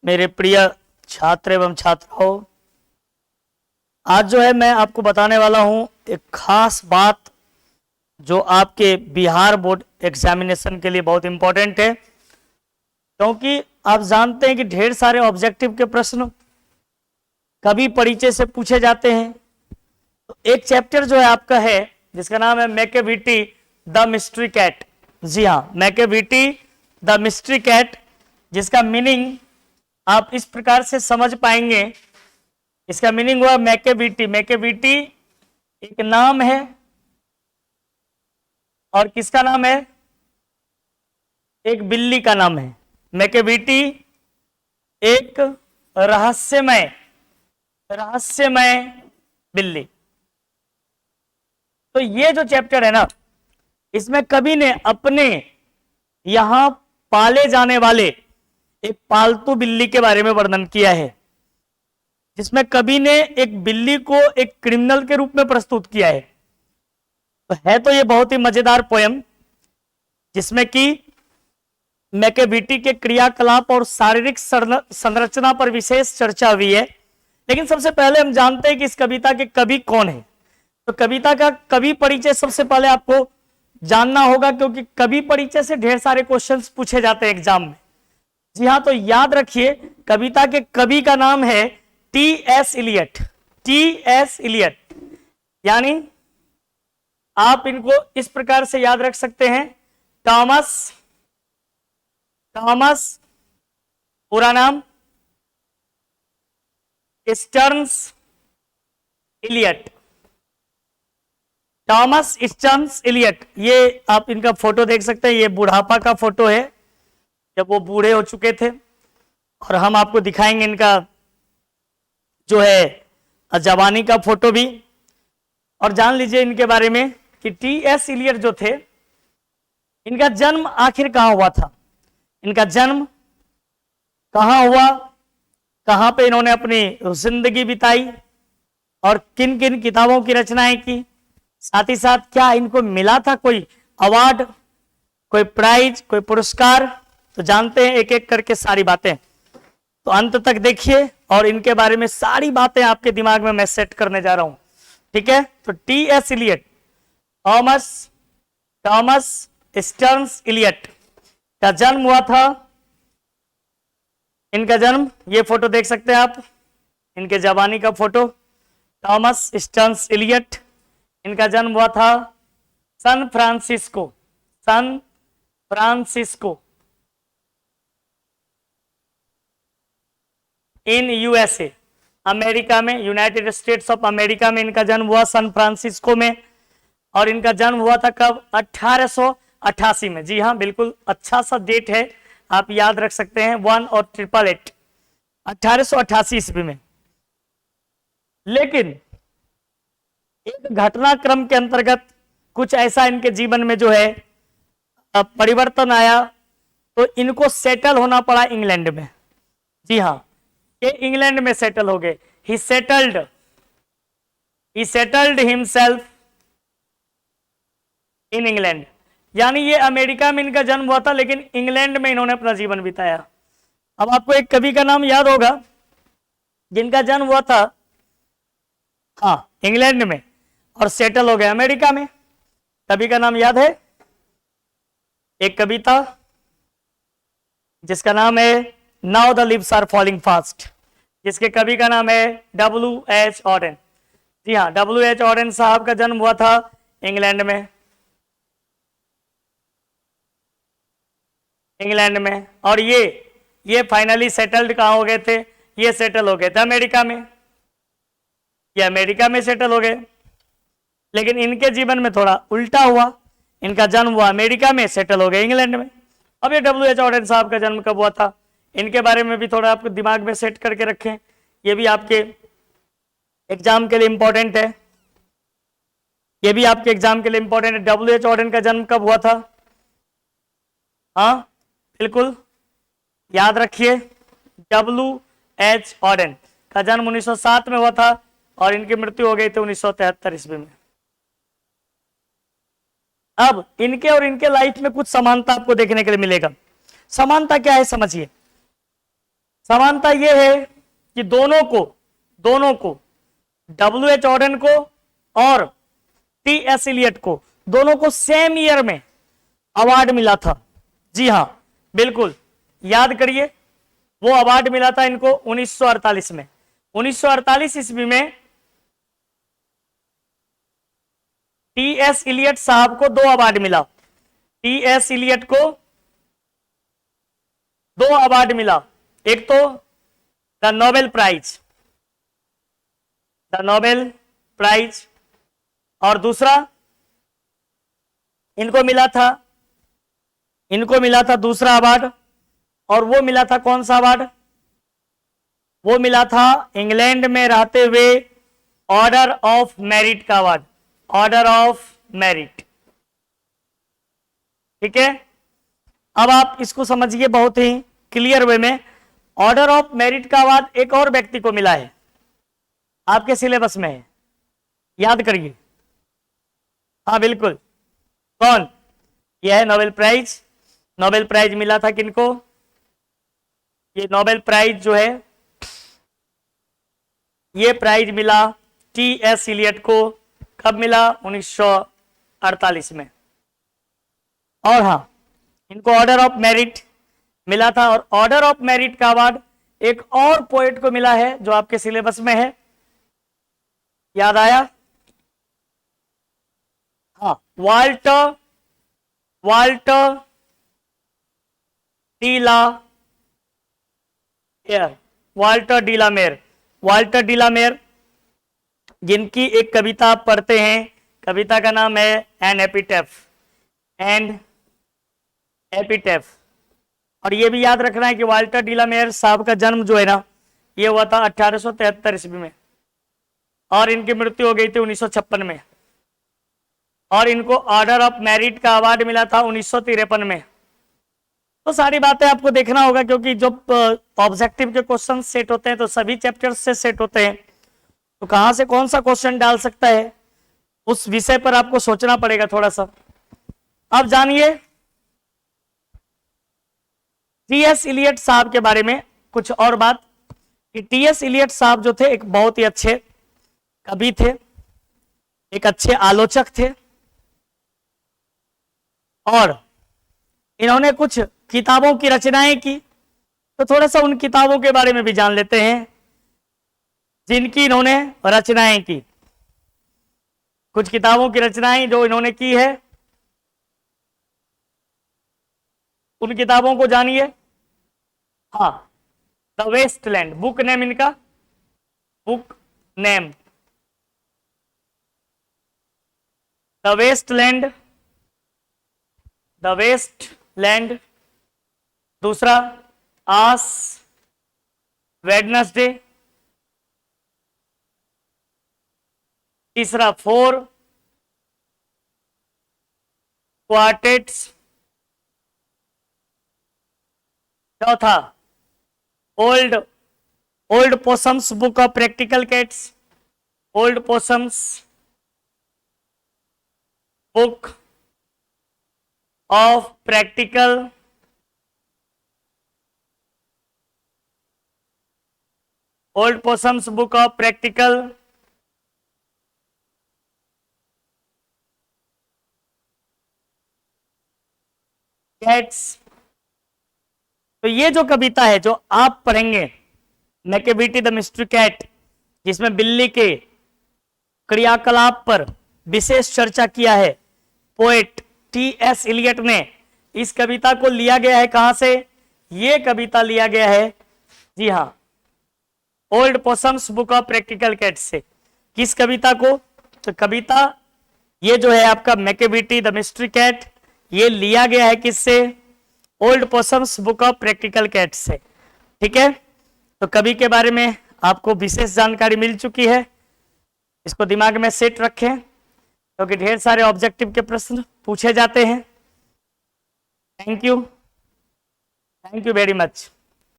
मेरे प्रिय छात्र एवं छात्राओं, आज जो है मैं आपको बताने वाला हूं एक खास बात जो आपके बिहार बोर्ड एग्जामिनेशन के लिए बहुत इंपॉर्टेंट है, क्योंकि आप जानते हैं कि ढेर सारे ऑब्जेक्टिव के प्रश्न कभी परिचय से पूछे जाते हैं। तो एक चैप्टर जो है आपका है जिसका नाम है मैकेविटी द मिस्ट्री कैट। जी हाँ, मैकेविटी द मिस्ट्री कैट, जिसका मीनिंग आप इस प्रकार से समझ पाएंगे। इसका मीनिंग हुआ मैकेविटी। मैकेविटी एक नाम है, और किसका नाम है? एक बिल्ली का नाम है। मैकेविटी एक रहस्यमय बिल्ली। तो ये जो चैप्टर है ना, इसमें कवि ने अपने यहां पाले जाने वाले एक पालतू बिल्ली के बारे में वर्णन किया है, जिसमें कवि ने एक बिल्ली को एक क्रिमिनल के रूप में प्रस्तुत किया है। तो है तो ये बहुत ही मजेदार पोयम, जिसमें कि मैकेविटी के क्रियाकलाप और शारीरिक संरचना पर विशेष चर्चा हुई है। लेकिन सबसे पहले हम जानते हैं कि इस कविता के कवि कौन है। तो कविता का कवि परिचय सबसे पहले आपको जानना होगा, क्योंकि कवि परिचय से ढेर सारे क्वेश्चंस पूछे जाते हैं एग्जाम में। जी हाँ, तो याद रखिए, कविता के कवि का नाम है टी.एस. इलियट। टी.एस. इलियट, यानी आप इनको इस प्रकार से याद रख सकते हैं, टॉमस, पूरा नाम Stearns Eliot. Thomas Stearns Eliot, ये आप इनका फोटो देख सकते हैं। ये बुढ़ापा का फोटो है, जब वो बूढ़े हो चुके थे। और हम आपको दिखाएंगे इनका जो है जवानी का फोटो भी। और जान लीजिए इनके बारे में कि टी.एस. इलियट जो थे, इनका जन्म आखिर कहां हुआ था, इनका जन्म कहां हुआ, कहां पे इन्होंने अपनी जिंदगी बिताई, और किन किन किताबों की रचनाएं की, साथ ही साथ क्या इनको मिला था कोई अवार्ड, कोई प्राइज, कोई पुरस्कार। तो जानते हैं एक एक करके सारी बातें। तो अंत तक देखिए, और इनके बारे में सारी बातें आपके दिमाग में मैं सेट करने जा रहा हूं। ठीक है, तो T S. Eliot, Thomas Stearns Eliot का जन्म हुआ था। इनका जन्म, ये फोटो देख सकते हैं आप, इनके जवानी का फोटो, टॉमस स्टर्न्स इलियट। इनका जन्म हुआ था सन फ्रांसिस्को इन यूएसए, अमेरिका में, यूनाइटेड स्टेट्स ऑफ अमेरिका में इनका जन्म हुआ, सन फ्रांसिस्को में। और इनका जन्म हुआ था कब? 1888 में। जी हाँ, बिल्कुल अच्छा सा डेट है, आप याद रख सकते हैं, 1 और 888, 1888 ईस्वी में। लेकिन एक घटनाक्रम के अंतर्गत कुछ ऐसा इनके जीवन में जो है परिवर्तन आया, तो इनको सेटल होना पड़ा इंग्लैंड में। जी हाँ, ये इंग्लैंड में सेटल हो गए। ही सेटल्ड हिमसेल्फ इन इंग्लैंड, यानी ये अमेरिका में इनका जन्म हुआ था, लेकिन इंग्लैंड में इन्होंने अपना जीवन बिताया। अब आपको एक कवि का नाम याद होगा जिनका जन्म हुआ था, हाँ, इंग्लैंड में, और सेटल हो गए अमेरिका में। कवि का नाम याद है? एक कविता जिसका नाम है now the leaves are falling fast, जिसके कवि का नाम है W.H. ऑडेन। जी हाँ, W.H. ऑडेन साहब का जन्म हुआ था इंग्लैंड में। और ये फाइनली सेटल्ड कहाँ हो गए थे? ये सेटल हो गए थे अमेरिका में। ये अमेरिका में सेटल हो गए, लेकिन इनके जीवन में थोड़ा उल्टा हुआ। इनका जन्म हुआ अमेरिका में, सेटल हो गए इंग्लैंड में। अब ये W.H. ऑडेन साहब का जन्म कब हुआ था, इनके बारे में भी थोड़ा आपको दिमाग में सेट करके रखें। ये भी आपके एग्जाम के लिए इंपॉर्टेंट है, ये भी आपके एग्जाम के लिए इंपॉर्टेंट है। W.H. ऑडेन का जन्म कब हुआ था? हाँ, बिल्कुल याद रखिए, W.H. ऑडेन का जन्म 1907 में हुआ था, और इनकी मृत्यु हो गई थी 1973 ईस्वी में। अब इनके और इनके लाइफ में कुछ समानता आपको देखने के लिए मिलेगा। समानता क्या है समझिए। समानता ये है कि दोनों को W.H. ऑर्डन को और T.S. इलियट को दोनों को सेम ईयर में अवार्ड मिला था। जी हां, बिल्कुल याद करिए, वो अवार्ड मिला था इनको 1948 में। 1948 ईस्वी में T.S. इलियट साहब को 2 अवार्ड मिला। T.S. इलियट को 2 अवार्ड मिला, एक तो द नोबेल प्राइज और दूसरा इनको मिला था दूसरा अवार्ड, और वो मिला था कौन सा अवार्ड? वो मिला था इंग्लैंड में रहते हुए ऑर्डर ऑफ मेरिट का अवार्ड, ऑर्डर ऑफ मेरिट। ठीक है, अब आप इसको समझिए बहुत ही क्लियर वे में। ऑर्डर ऑफ मेरिट का अवार्ड एक और व्यक्ति को मिला है, आपके सिलेबस में है, याद करिए। हाँ बिल्कुल, कौन? यह है नोबेल प्राइज। नोबेल प्राइज मिला था किनको? ये नोबेल प्राइज जो है, ये प्राइज मिला T.S. इलियट को। कब मिला? 1948 में। और हाँ, इनको ऑर्डर ऑफ मेरिट मिला था, और ऑर्डर ऑफ मेरिट का अवार्ड एक और पोएट को मिला है जो आपके सिलेबस में है, याद आया? हाँ, Walter Walter de la Mare, जिनकी एक कविता आप पढ़ते हैं, कविता का नाम है एन एपिटेफ। और ये भी याद रखना है कि वाल्टर डी ला मेयर साहब का जन्म जो है ना, ये हुआ था 1873 ईस्वी में, और इनकी मृत्यु हो गई थी 1956 में, और इनको ऑर्डर ऑफ मेरिट का अवार्ड मिला था 1953 में। तो सारी बातें आपको देखना होगा, क्योंकि जब ऑब्जेक्टिव के क्वेश्चन सेट होते हैं तो सभी चैप्टर्स से सेट होते हैं, तो कहां से कौन सा क्वेश्चन डाल सकता है उस विषय पर आपको सोचना पड़ेगा थोड़ा सा। अब जानिए T.S. इलियट साहब के बारे में कुछ और बात, कि T.S. इलियट साहब जो थे एक बहुत ही अच्छे कवि थे, एक अच्छे आलोचक थे, और इन्होंने कुछ किताबों की रचनाएं की। तो थोड़ा सा उन किताबों के बारे में भी जान लेते हैं जिनकी इन्होंने रचनाएं की। कुछ किताबों की रचनाएं जो इन्होंने की है, उन किताबों को जानिए। हाँ, द वेस्टलैंड, बुक नेम इनका, बुक नेम द वेस्टलैंड। दूसरा आस वेडनेसडे। तीसरा 4 क्वार्टेट्स। चौथा Old Possum's Book of Practical Cats, Old Possum's Book of Practical Old Possum's Book of Practical Cats. तो ये जो कविता है जो आप पढ़ेंगे, मैकेविटी द मिस्ट्री कैट, जिसमें बिल्ली के क्रियाकलाप पर विशेष चर्चा किया है पोएट T.S. इलियट ने, इस कविता को लिया गया है कहां से? ये कविता लिया गया है, जी हां, Old Possum's Book of Practical Cat से। किस कविता को? तो कविता ये जो है आपका मैकेविटी द मिस्ट्री कैट, ये लिया गया है किससे? Old Possum's Book of Practical Cat से। ठीक है, तो कवि के बारे में आपको विशेष जानकारी मिल चुकी है, इसको दिमाग में सेट रखें, क्योंकि ढेर सारे ऑब्जेक्टिव के प्रश्न पूछे जाते हैं। Thank you very much.